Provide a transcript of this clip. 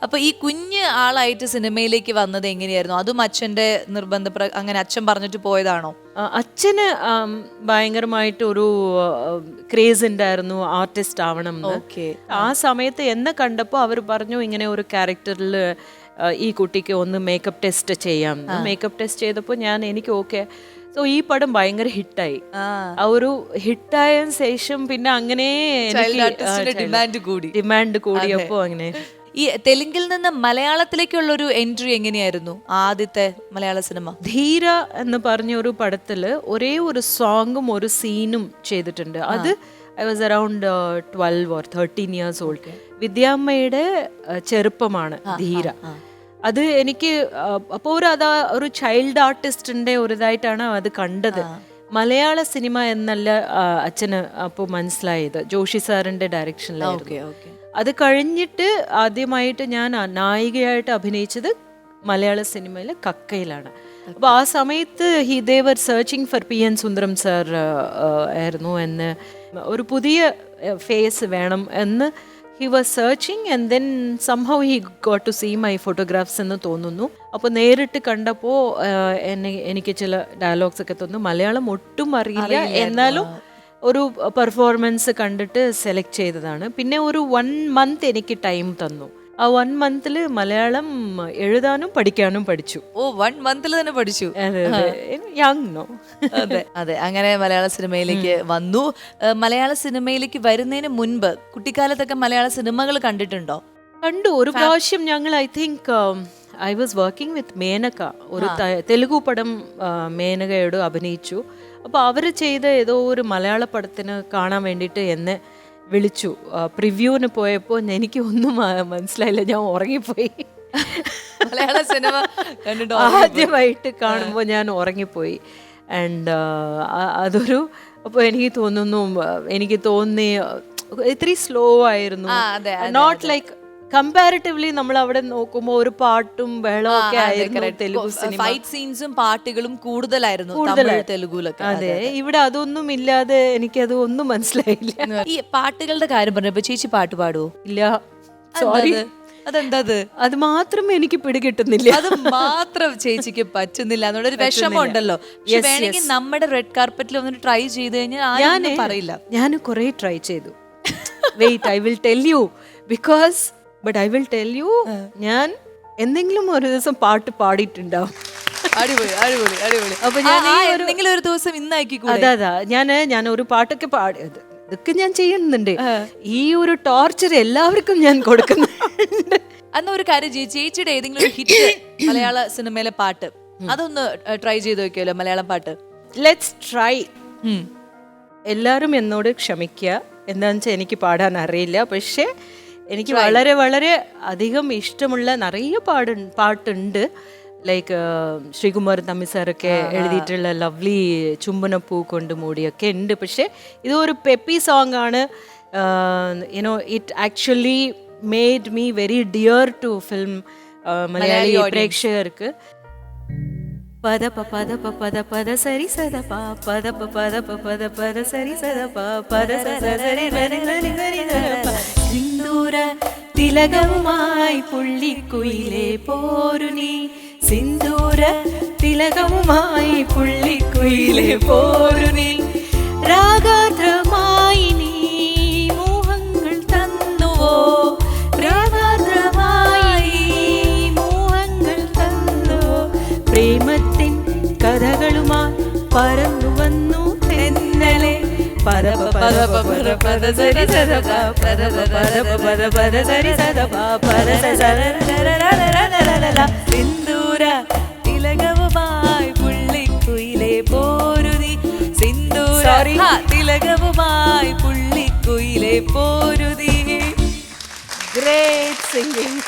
അപ്പൊ ഈ കുഞ്ഞ് ആളായിട്ട് സിനിമയിലേക്ക് വന്നത് എങ്ങനെയായിരുന്നു? അതും അച്ഛന്റെ അങ്ങനെ അച്ഛൻ പറഞ്ഞിട്ട് പോയതാണോ? അച്ഛന് ഭയങ്കരമായിട്ട് ഒരു ക്രേസ് ഉണ്ടായിരുന്നു ആർട്ടിസ്റ്റ് ആവണം എന്ന്. ആ സമയത്ത് എന്നെ കണ്ടപ്പോൾ അവർ പറഞ്ഞു ഇങ്ങനെ ഒരു ക്യാരക്ടറിൽ ഈ കുട്ടിക്ക് ഒന്ന് മേക്കപ്പ് ടെസ്റ്റ് ചെയ്യാം. മേക്കപ്പ് ടെസ്റ്റ് ചെയ്തപ്പോൾ എനിക്ക് ഓക്കെ. സോ ഈ പടം ഭയങ്കര ഹിറ്റായി. ആ ഒരു ഹിറ്റായ ശേഷം പിന്നെ അങ്ങനെ ഡിമാൻഡ് കൂടിയപ്പോ അങ്ങനെ. ഈ തെലുങ്കിൽ നിന്ന് മലയാളത്തിലേക്കുള്ള ഒരു എൻട്രി എങ്ങനെയായിരുന്നു? ആദ്യത്തെ മലയാള സിനിമ ധീര എന്ന് പറഞ്ഞ ഒരു പടത്തില് ഒരേ ഒരു സോങ്ങും ഒരു സീനും ചെയ്തിട്ടുണ്ട്. അത് I was around 12 or 13 years old. വിദ്യാമ്മയുടെ ചെറുപ്പമാണ് ധീര. അത് എനിക്ക് അപ്പോൾ ഒരു ചൈൽഡ് ആർട്ടിസ്റ്റിന്റെ ഒരു ഇതായിട്ടാണ് അത് കണ്ടത്. മലയാള സിനിമ എന്നല്ല അച്ഛന് അപ്പോൾ മനസ്സിലായത്. ജോഷി സാറിന്റെ ഡയറക്ഷനിലായിരുന്നു. അത് കഴിഞ്ഞിട്ട് ആദ്യമായിട്ട് ഞാൻ നായികയായിട്ട് അഭിനയിച്ചത് മലയാള സിനിമയിൽ കക്കയിലാണ്. അപ്പോൾ ആ സമയത്ത് they were searching for PN Sundaram sir ആയിരുന്നു എന്ന്, ഒരു പുതിയ ഫേസ് വേണം എന്ന് he was searching and then somehow he got to see my photographs എന്ന് തോന്നുന്നു. അപ്പോൾ നേരിട്ട് കണ്ടപ്പോൾ എനിക്ക് ചില ഡയലോഗ്സ് ഒക്കെ തോന്നുന്നു. മലയാളം ഒട്ടും അറിയില്ല, എന്നാലും ഒരു പെർഫോമൻസ് കണ്ടിട്ട് സെലക്ട് ചെയ്തതാണ്. പിന്നെ ഒരു 1 month എനിക്ക് ടൈം തന്നു. ആ 1 month മലയാളം എഴുതാനും പഠിക്കാനും പഠിച്ചു. 1 month തന്നെ പഠിച്ചു. അതെ. അതെ, അങ്ങനെ മലയാള സിനിമയിലേക്ക് വന്നു. മലയാള സിനിമയിലേക്ക് വരുന്നതിന് മുൻപ് കുട്ടിക്കാലത്തൊക്കെ മലയാള സിനിമകൾ കണ്ടിട്ടുണ്ടോ? കണ്ടു. ഒരു പ്രാവശ്യം ഞങ്ങൾ I think I was working with Menaka. ഒരു തെലുഗു പടം മേനകയോട് അഭിനയിച്ചു. അപ്പോൾ അവർ ചെയ്ത ഏതോ ഒരു മലയാള പടത്തിന് കാണാൻ വേണ്ടിയിട്ട് എന്നെ വിളിച്ചു. പ്രിവ്യൂവിന് പോയപ്പോൾ എനിക്ക് ഒന്നും മനസ്സിലായില്ല, ഞാൻ ഉറങ്ങിപ്പോയി. മലയാള സിനിമ ആദ്യമായിട്ട് കാണുമ്പോൾ ഞാൻ ഉറങ്ങിപ്പോയി. ആൻഡ് അതൊരു അപ്പോൾ എനിക്ക് തോന്നി ഇത്തിരി സ്ലോ ആയിരുന്നു. നോട്ട് ലൈക്ക് കമ്പാരിറ്റീവ്ലി നമ്മൾ അവിടെ നോക്കുമ്പോൾ ഒരു പാട്ടും ബഹളവും ഒക്കെ ആയിരുന്നു തെലുഗു സിനിമ. ഫൈറ്റ് സീൻസും പാട്ടുകളും കൂടുതലായിരുന്നു തെലുഗുലൊക്കെ. അതെ, ഇവിടെ അതൊന്നും ഇല്ലാതെ എനിക്കത് ഒന്നും മനസ്സിലായില്ല. ഈ പാട്ടുകളുടെ കാര്യം പറഞ്ഞപ്പോ ചേച്ചി പാട്ട് പാടുവോ? ഇല്ല, സോറി. അതെന്താ? അത് മാത്രം എനിക്ക് പിടികിട്ടുന്നില്ല. അത് മാത്രം ചേച്ചിക്ക് പറ്റുന്നില്ല എന്നുള്ളൊരു വിഷമം ഉണ്ടല്ലോ. വേണമെങ്കിൽ നമ്മുടെ റെഡ് കാർപ്പറ്റിൽ ഒന്ന് ട്രൈ ചെയ്ത് കഴിഞ്ഞാൽ പറയില്ല. ഞാൻ കുറെ ട്രൈ ചെയ്തു. Wait, I will tell you. Because but I will tell you, ഞാൻ എന്തെങ്കിലും ഒരു ദിവസം പാട്ട് പാടിയിട്ടുണ്ടാവും. അപ്പൊ ഞാൻ എന്തെങ്കിലും ഒരു ദിവസം ഇന്നാക്കി. അതാ ഞാൻ ഒരു പാട്ടൊക്കെ പാടിയത്, ഇതൊക്കെ ഞാൻ ചെയ്യുന്നുണ്ട്. ഈ ഒരു ടോർച്ചർ എല്ലാവർക്കും ഞാൻ കൊടുക്കുന്നുണ്ട്. അന്ന് ഒരു കാര്യം, ചേച്ചിയുടെ ഏതെങ്കിലും ഒരു ഹിറ്റ് മലയാള സിനിമയിലെ പാട്ട് അതൊന്ന് ട്രൈ ചെയ്ത് നോക്കിയല്ലോ. മലയാളം പാട്ട് ലെറ്റ്സ് ട്രൈ. എല്ലാവരും എന്നോട് ക്ഷമിക്കുക, എന്താണെന്ന് വെച്ചാൽ എനിക്ക് പാടാൻ അറിയില്ല. പക്ഷേ എനിക്ക് വളരെ വളരെ അധികം ഇഷ്ടമുള്ള നിറയെ പാട്ടുണ്ട്. ലൈക്ക് ശ്രീകുമാർ തമ്പി സാറൊക്കെ എഴുതിയിട്ടുള്ള ലവ്ലി ചുംബനപ്പൂ കൊണ്ട് മൂടിയൊക്കെ ഉണ്ട്. പക്ഷേ ഇതൊരു പെപ്പി സോങ് ആണ്. It actually made me very dear to film Malayali പ്രേക്ഷകർക്ക്. പദ പദ പദ പദ സരി സദ പദ പദ പദ പദ സരി സദ പദ സരി സിന്ദൂര തിലകവുമായി പുള്ളിക്കുയിലേ പോരു നീ, സിന്ദൂര തിലകവുമായി പുള്ളിക്കുയിലേ പോരു നീ, രാഗാർദ്രമായി നീ മോഹങ്ങൾ തന്നുവോ, രാഗാർദ്രമായി മോഹങ്ങൾ തന്നുവോ, പ്രേമത്തിൻ കഥകളുമായി പറന്നു വന്നു തെന്നലെ പദ പദ പദ പദ സരി സദ പദ പദ പദ പദ സരി സദ പദ സര സിന്ദൂര തിലകവുമായി പുള്ളിക്കുയിലേ പോരുതി, സിന്ദൂര തിലകവുമായി പുള്ളിക്കുയിലേ പോരുതി. Great singing.